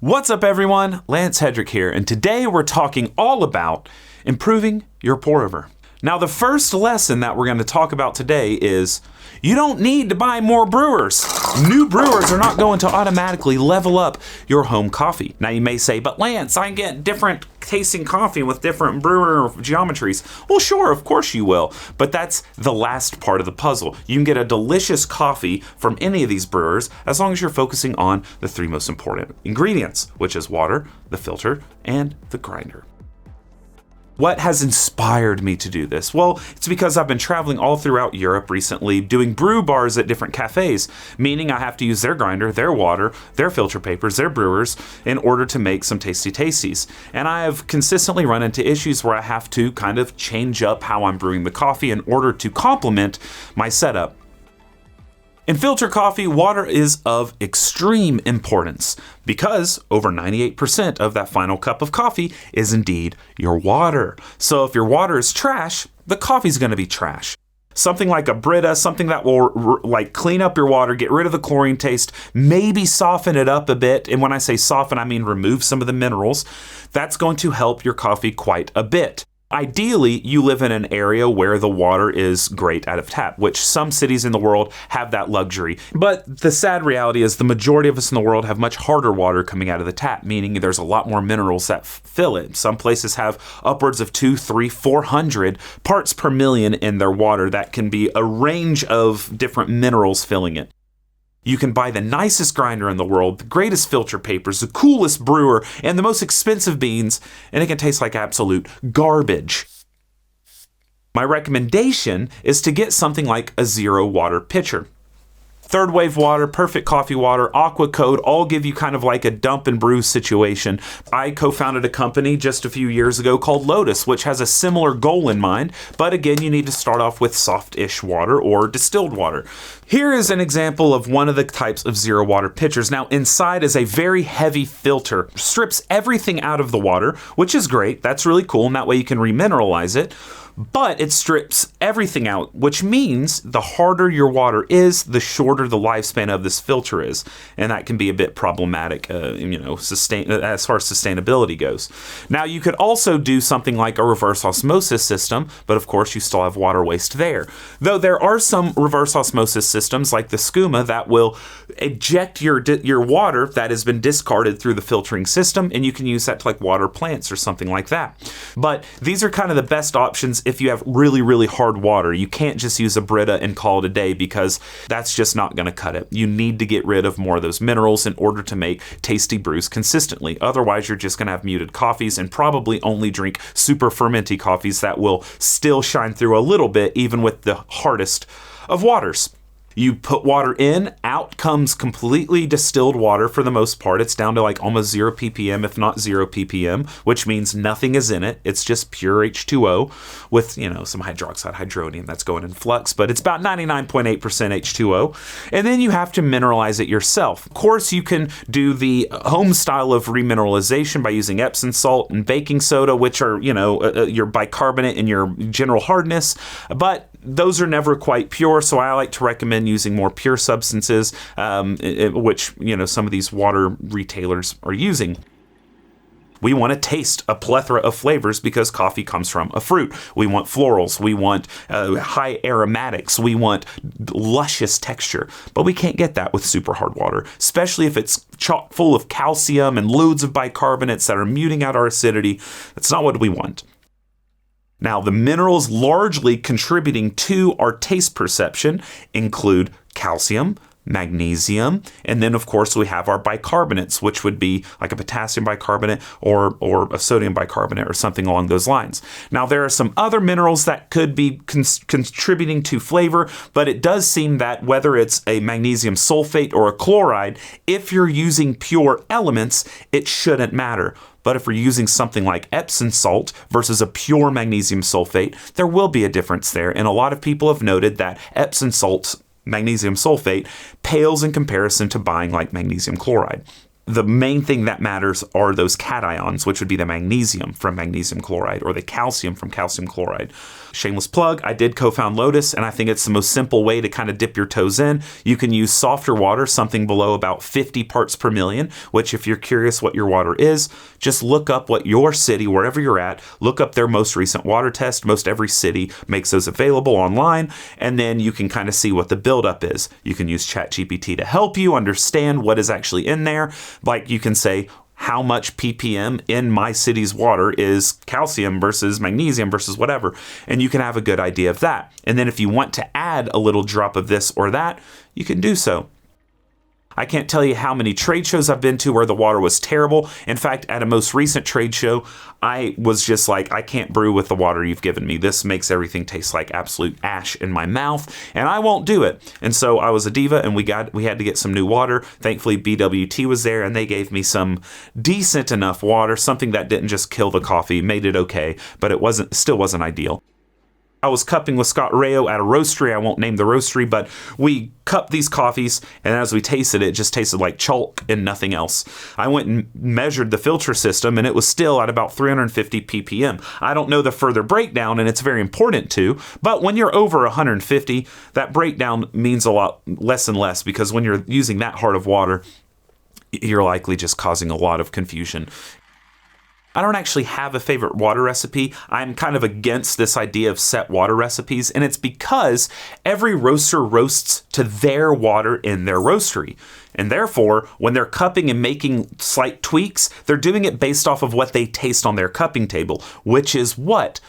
What's up, everyone? Lance Hedrick here, and today we're talking all about improving your pour-over. Now, the first lesson that we're going to talk about today is you don't need to buy more brewers. New brewers are not going to automatically level up your home coffee. Now, you may say, but Lance, I get different tasting coffee with different brewer geometries. Well, sure, of course you will, but that's the last part of the puzzle. You can get a delicious coffee from any of these brewers as long as you're focusing on the three most important ingredients, which is water, the filter, and the grinder. What has inspired me to do this? Well, it's because I've been traveling all throughout Europe recently doing brew bars at different cafes, meaning I have to use their grinder, their water, their filter papers, their brewers in order to make some tasty tasties. And I have consistently run into issues where I have to kind of change up how I'm brewing the coffee in order to complement my setup. In filter coffee, water is of extreme importance because over 98% of that final cup of coffee is indeed your water. So if your water is trash, the coffee's going to be trash. Something like a Brita, something that will clean up your water, get rid of the chlorine taste, maybe soften it up a bit. And when I say soften, I mean remove some of the minerals. That's going to help your coffee quite a bit. Ideally, you live in an area where the water is great out of tap, which some cities in the world have that luxury. But the sad reality is the majority of us in the world have much harder water coming out of the tap, meaning there's a lot more minerals that fill it. Some places have upwards of 200, 300, 400 parts per million in their water. That can be a range of different minerals filling it. You can buy the nicest grinder in the world, the greatest filter papers, the coolest brewer, and the most expensive beans, and it can taste like absolute garbage. My recommendation is to get something like a zero water pitcher. Third Wave Water, Perfect Coffee Water, Aqua Code all give you kind of like a dump and brew situation. I co-founded a company just a few years ago called Lotus, which has a similar goal in mind, but again, you need to start off with soft-ish water or distilled water. Here is an example of one of the types of zero water pitchers. Now, inside is a very heavy filter, strips everything out of the water, which is great. That's really cool, and that way you can remineralize it. But it strips everything out, which means the harder your water is, the shorter the lifespan of this filter is. And that can be a bit problematic, as far as sustainability goes. Now, you could also do something like a reverse osmosis system, but of course you still have water waste there. Though there are some reverse osmosis systems like the Skooma that will eject your water that has been discarded through the filtering system, and you can use that to water plants or something like that. But these are kind of the best options if you have really, really hard water. You can't just use a Brita and call it a day because that's just not going to cut it. You need to get rid of more of those minerals in order to make tasty brews consistently. Otherwise, you're just going to have muted coffees and probably only drink super fermenty coffees that will still shine through a little bit, even with the hardest of waters. You put water in, out comes completely distilled water for the most part. It's down to almost 0 ppm, if not 0 ppm, which means nothing is in it. It's just pure H2O with, some hydroxide hydronium that's going in flux, but it's about 99.8% H2O. And then you have to mineralize it yourself. Of course, you can do the home style of remineralization by using Epsom salt and baking soda, which are, your bicarbonate and your general hardness, but those are never quite pure, so I like to recommend using more pure substances, which, some of these water retailers are using. We want to taste a plethora of flavors because coffee comes from a fruit. We want florals. We want high aromatics. We want luscious texture. But we can't get that with super hard water, especially if it's chock full of calcium and loads of bicarbonates that are muting out our acidity. That's not what we want. Now, the minerals largely contributing to our taste perception include calcium, magnesium, and then of course we have our bicarbonates, which would be like a potassium bicarbonate or a sodium bicarbonate or something along those lines. Now, there are some other minerals that could be contributing to flavor, but it does seem that whether it's a magnesium sulfate or a chloride, if you're using pure elements, it shouldn't matter. But if we're using something like Epsom salt versus a pure magnesium sulfate, there will be a difference there. And a lot of people have noted that Epsom salt, magnesium sulfate, pales in comparison to buying magnesium chloride. the main thing that matters are those cations, which would be the magnesium from magnesium chloride or the calcium from calcium chloride. Shameless plug, I did co-found Lotus, and I think it's the most simple way to kind of dip your toes in. You can use softer water, something below about 50 parts per million, which if you're curious what your water is, just look up what your city, wherever you're at, look up their most recent water test. Most every city makes those available online, and then you can kind of see what the buildup is. You can use ChatGPT to help you understand what is actually in there. Like you can say, how much ppm in my city's water is calcium versus magnesium versus whatever. And you can have a good idea of that. And then if you want to add a little drop of this or that, you can do so. I can't tell you how many trade shows I've been to where the water was terrible. In fact, at a most recent trade show, I was just like, I can't brew with the water you've given me. This makes everything taste like absolute ash in my mouth, and I won't do it. And so I was a diva, and we had to get some new water. Thankfully, BWT was there, and they gave me some decent enough water, something that didn't just kill the coffee, made it okay, but it still wasn't ideal. I was cupping with Scott Rayo at a roastery. I won't name the roastery, but we cupped these coffees, and as we tasted it, it just tasted like chalk and nothing else. I went and measured the filter system, and it was still at about 350 ppm. I don't know the further breakdown, and it's very important to, but when you're over 150, that breakdown means a lot less and less, because when you're using that hard of water, you're likely just causing a lot of confusion. I don't actually have a favorite water recipe. I'm kind of against this idea of set water recipes, and it's because every roaster roasts to their water in their roastery. And therefore, when they're cupping and making slight tweaks, they're doing it based off of what they taste on their cupping table, which is what?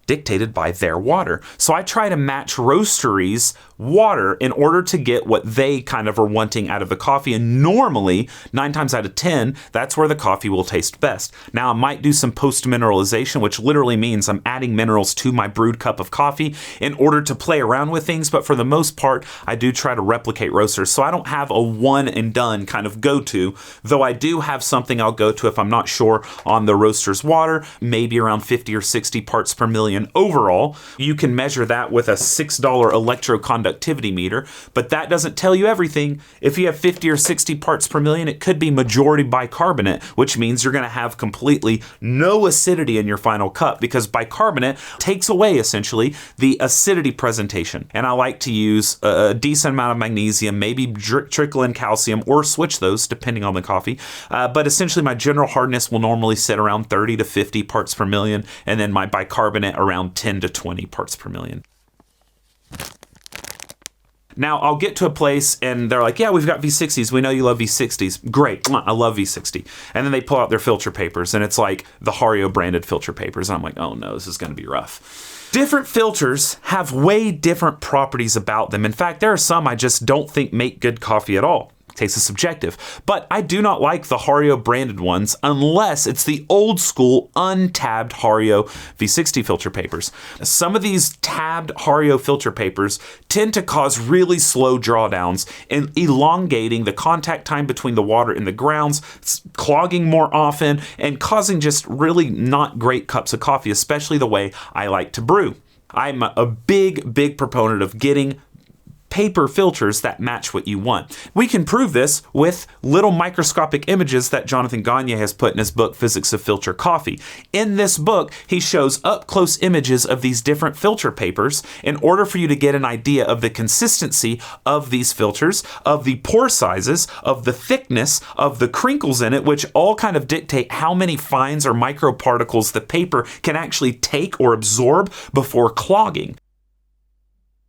Dictated by their water. So I try to match roasteries' water in order to get what they kind of are wanting out of the coffee. And normally, 9 times out of 10, that's where the coffee will taste best. Now, I might do some post-mineralization, which literally means I'm adding minerals to my brewed cup of coffee in order to play around with things. But for the most part, I do try to replicate roasters. So I don't have a one and done kind of go-to, though I do have something I'll go to if I'm not sure on the roaster's water, maybe around 50 or 60 parts per million overall. You can measure that with a $6 electroconductivity meter, but that doesn't tell you everything. If you have 50 or 60 parts per million, it could be majority bicarbonate, which means you're going to have completely no acidity in your final cup, because bicarbonate takes away essentially the acidity presentation. And I like to use a decent amount of magnesium, maybe trickle in calcium, or switch those depending on the coffee. But essentially my general hardness will normally sit around 30 to 50 parts per million, and then my bicarbonate around 10 to 20 parts per million. Now, I'll get to a place and they're like, yeah, we've got V60s. We know you love V60s. Great. I love V60. And then they pull out their filter papers, and it's like the Hario branded filter papers. And I'm like, oh no, this is going to be rough. Different filters have way different properties about them. In fact, there are some I just don't think make good coffee at all. Taste is subjective, but I do not like the Hario branded ones unless it's the old school untabbed Hario V60 filter papers. Some of these tabbed Hario filter papers tend to cause really slow drawdowns and elongating the contact time between the water and the grounds, clogging more often, and causing just really not great cups of coffee, especially the way I like to brew. I'm a big proponent of getting paper filters that match what you want. We can prove this with little microscopic images that Jonathan Gagne has put in his book, Physics of Filter Coffee. In this book, he shows up-close images of these different filter papers in order for you to get an idea of the consistency of these filters, of the pore sizes, of the thickness, of the crinkles in it, which all kind of dictate how many fines or microparticles the paper can actually take or absorb before clogging.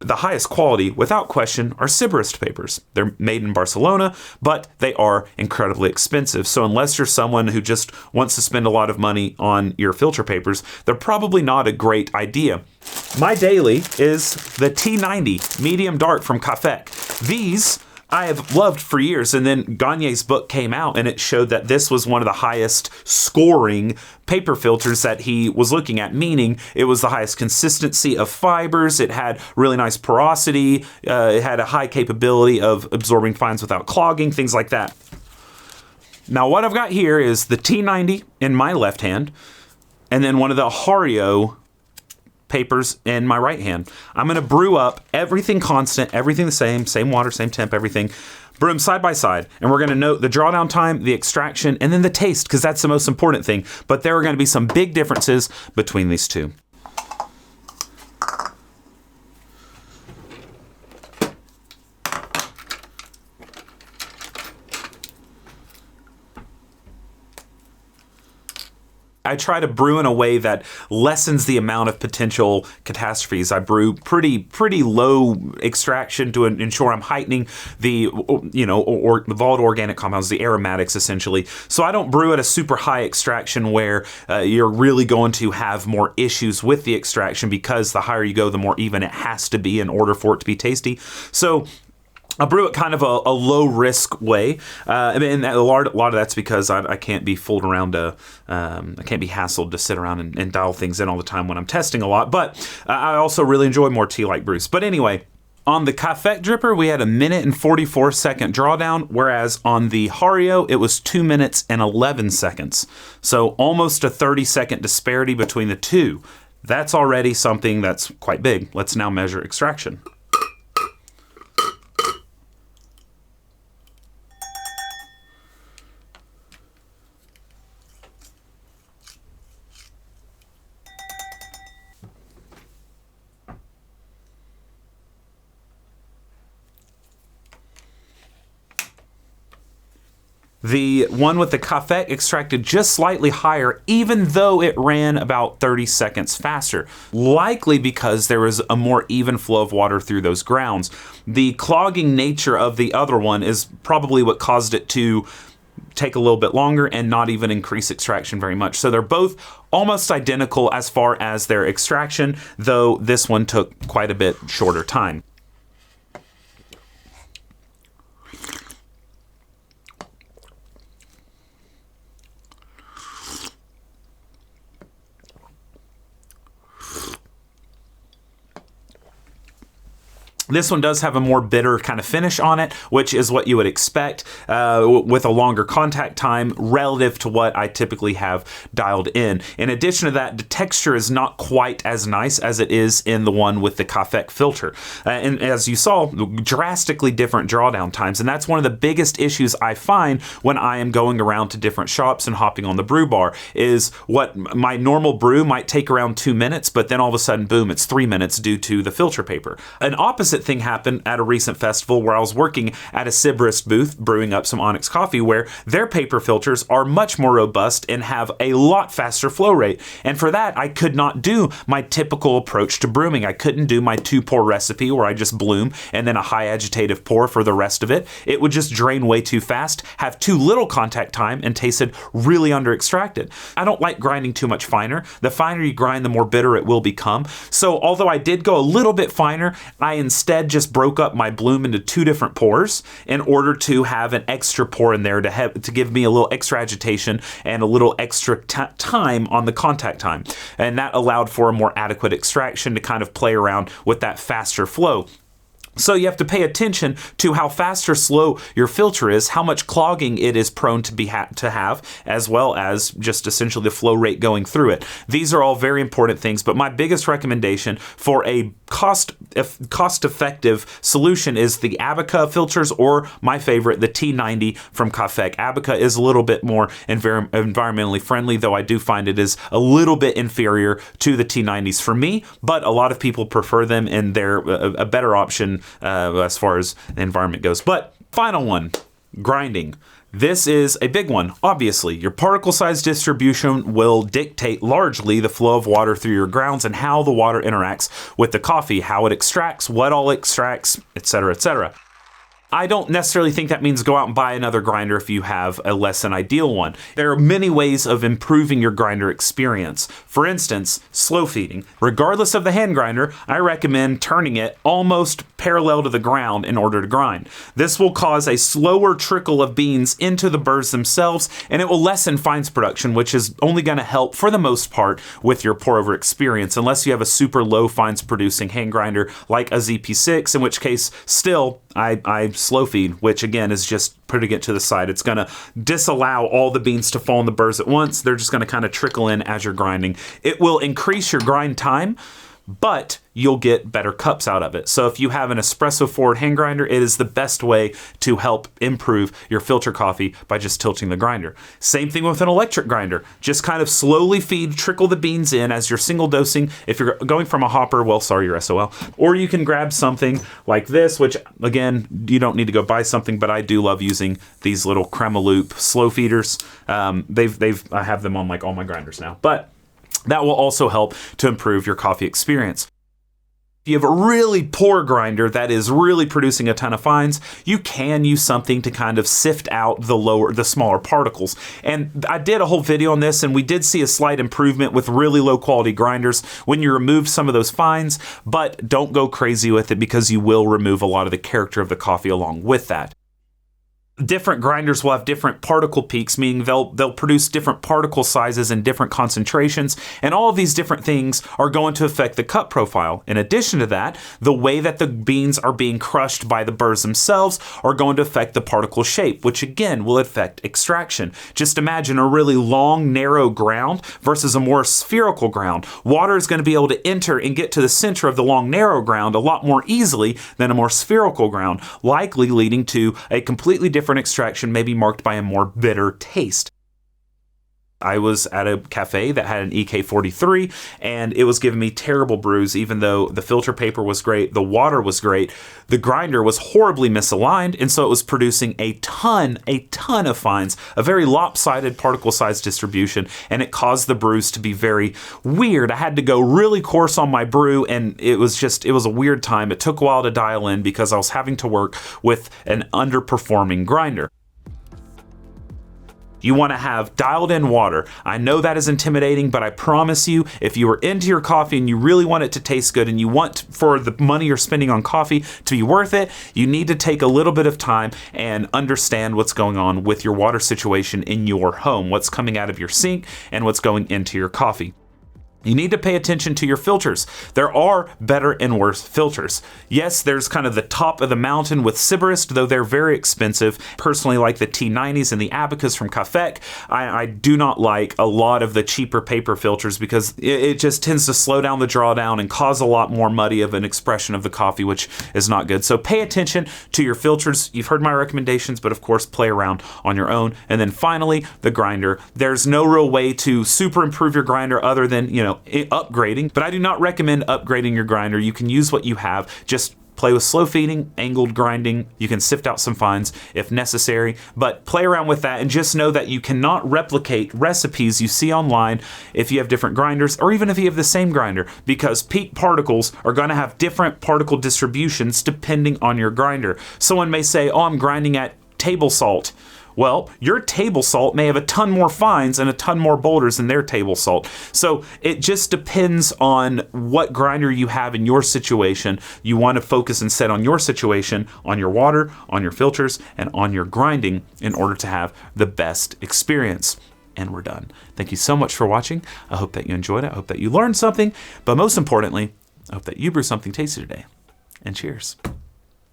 The highest quality, without question, are Siberist papers. They're made in Barcelona, but they are incredibly expensive. So unless you're someone who just wants to spend a lot of money on your filter papers, they're probably not a great idea. My daily is the T90 Medium Dark from Cafec. These I have loved for years, and then Gagne's book came out and it showed that this was one of the highest scoring paper filters that he was looking at, meaning it was the highest consistency of fibers, it had really nice porosity, it had a high capability of absorbing fines without clogging, things like that. Now what I've got here is the T90 in my left hand, and then one of the Hario papers in my right hand. I'm going to brew up everything constant, everything the same water, same temp, everything. Brew them side by side, and we're going to note the drawdown time, the extraction, and then the taste, because that's the most important thing. But there are going to be some big differences between these two. I try to brew in a way that lessens the amount of potential catastrophes. I brew pretty low extraction to ensure I'm heightening the the volatile organic compounds, the aromatics essentially. So I don't brew at a super high extraction where you're really going to have more issues with the extraction, because the higher you go, the more even it has to be in order for it to be tasty. So I brew it kind of a low risk way. And a lot of that's because I can't be fooled around I can't be hassled to sit around and dial things in all the time when I'm testing a lot. But I also really enjoy more tea-like brews. But anyway, on the Café dripper, we had a 1:44 drawdown, whereas on the Hario, it was 2 minutes and 11 seconds. So almost a 30-second disparity between the two. That's already something that's quite big. Let's now measure extraction. The one with the Café extracted just slightly higher, even though it ran about 30 seconds faster, likely because there was a more even flow of water through those grounds. The clogging nature of the other one is probably what caused it to take a little bit longer and not even increase extraction very much. So they're both almost identical as far as their extraction, though this one took quite a bit shorter time. This one does have a more bitter kind of finish on it, which is what you would expect with a longer contact time relative to what I typically have dialed in. In addition to that, the texture is not quite as nice as it is in the one with the Café filter. And as you saw, drastically different drawdown times. And that's one of the biggest issues I find when I am going around to different shops and hopping on the brew bar, is what my normal brew might take around 2 minutes, but then all of a sudden, boom, it's 3 minutes due to the filter paper. An opposite thing happened at a recent festival where I was working at a Sybarist booth brewing up some Onyx coffee, where their paper filters are much more robust and have a lot faster flow rate. And for that, I could not do my typical approach to brewing. I couldn't do my 2-pour recipe where I just bloom and then a high agitative pour for the rest of it. It would just drain way too fast, have too little contact time, and tasted really under extracted. I don't like grinding too much finer. The finer you grind, the more bitter it will become. So although I did go a little bit finer, I instead just broke up my bloom into 2 different pours in order to have an extra pour in there to give me a little extra agitation and a little extra time on the contact time. And that allowed for a more adequate extraction to kind of play around with that faster flow. So you have to pay attention to how fast or slow your filter is, how much clogging it is prone to have, as well as just essentially the flow rate going through it. These are all very important things, but my biggest recommendation for a cost-effective solution is the Abaca filters, or my favorite, the T90 from Café. Abaca is a little bit more environmentally friendly, though I do find it is a little bit inferior to the T90s for me, but a lot of people prefer them, and they're a better option as far as the environment goes. But final one, grinding. This is a big one, obviously. Your particle size distribution will dictate largely the flow of water through your grounds and how the water interacts with the coffee, how it extracts, what all extracts, etc., etc. I don't necessarily think that means go out and buy another grinder if you have a less than ideal one. There are many ways of improving your grinder experience. For instance, slow feeding. Regardless of the hand grinder, I recommend turning it almost parallel to the ground in order to grind. This will cause a slower trickle of beans into the burrs themselves, and it will lessen fines production, which is only going to help for the most part with your pour over experience, unless you have a super low fines producing hand grinder like a ZP6, in which case still I slow feed, which again is just putting it to the side. It's going to disallow all the beans to fall in the burrs at once. They're just going to kind of trickle in as you're grinding. It will increase your grind time, but you'll get better cups out of it. So if you have an espresso forward hand grinder, it is the best way to help improve your filter coffee by just tilting the grinder. Same thing with an electric grinder. Just kind of slowly trickle the beans in as you're single dosing. If you're going from a hopper, well, sorry, you're SOL. Or you can grab something like this, which again, you don't need to go buy something, but I do love using these little Crema Loop slow feeders. I have them on like all my grinders now, but that will also help to improve your coffee experience. If you have a really poor grinder that is really producing a ton of fines, you can use something to kind of sift out the smaller particles. And I did a whole video on this, and we did see a slight improvement with really low quality grinders when you remove some of those fines, but don't go crazy with it because you will remove a lot of the character of the coffee along with that. Different grinders will have different particle peaks, meaning they'll produce different particle sizes and different concentrations, and all of these different things are going to affect the cup profile. In addition to that, the way that the beans are being crushed by the burrs themselves are going to affect the particle shape, which again will affect extraction. Just imagine a really long, narrow ground versus a more spherical ground. Water is going to be able to enter and get to the center of the long, narrow ground a lot more easily than a more spherical ground, likely leading to a completely different extraction, maybe marked by a more bitter taste. I was at a cafe that had an EK43, and it was giving me terrible brews. Even though the filter paper was great, the water was great, the grinder was horribly misaligned, and so it was producing a ton of fines, a very lopsided particle size distribution, and it caused the brews to be very weird. I had to go really coarse on my brew, and it was a weird time. It took a while to dial in because I was having to work with an underperforming grinder. You want to have dialed in water. I know that is intimidating, but I promise you, if you are into your coffee and you really want it to taste good and you want for the money you're spending on coffee to be worth it, you need to take a little bit of time and understand what's going on with your water situation in your home, what's coming out of your sink and what's going into your coffee. You need to pay attention to your filters. There are better and worse filters. Yes, there's kind of the top of the mountain with Siberist, though they're very expensive. Personally, like the T90s and the Abacus from Cafec. I do not like a lot of the cheaper paper filters because it just tends to slow down the drawdown and cause a lot more muddy of an expression of the coffee, which is not good. So pay attention to your filters. You've heard my recommendations, but of course play around on your own. And then finally, the grinder. There's no real way to super improve your grinder other than, upgrading, but I do not recommend upgrading your grinder. You can use what you have. Just play with slow feeding, angled grinding. You can sift out some fines if necessary, but play around with that and just know that you cannot replicate recipes you see online if you have different grinders or even if you have the same grinder, because peak particles are going to have different particle distributions depending on your grinder. Someone may say, oh, I'm grinding at table salt. Well, your table salt may have a ton more fines and a ton more boulders than their table salt. So it just depends on what grinder you have in your situation. You want to focus and set on your situation, on your water, on your filters, and on your grinding in order to have the best experience. And we're done. Thank you so much for watching. I hope that you enjoyed it. I hope that you learned something. But most importantly, I hope that you brew something tasty today. And cheers.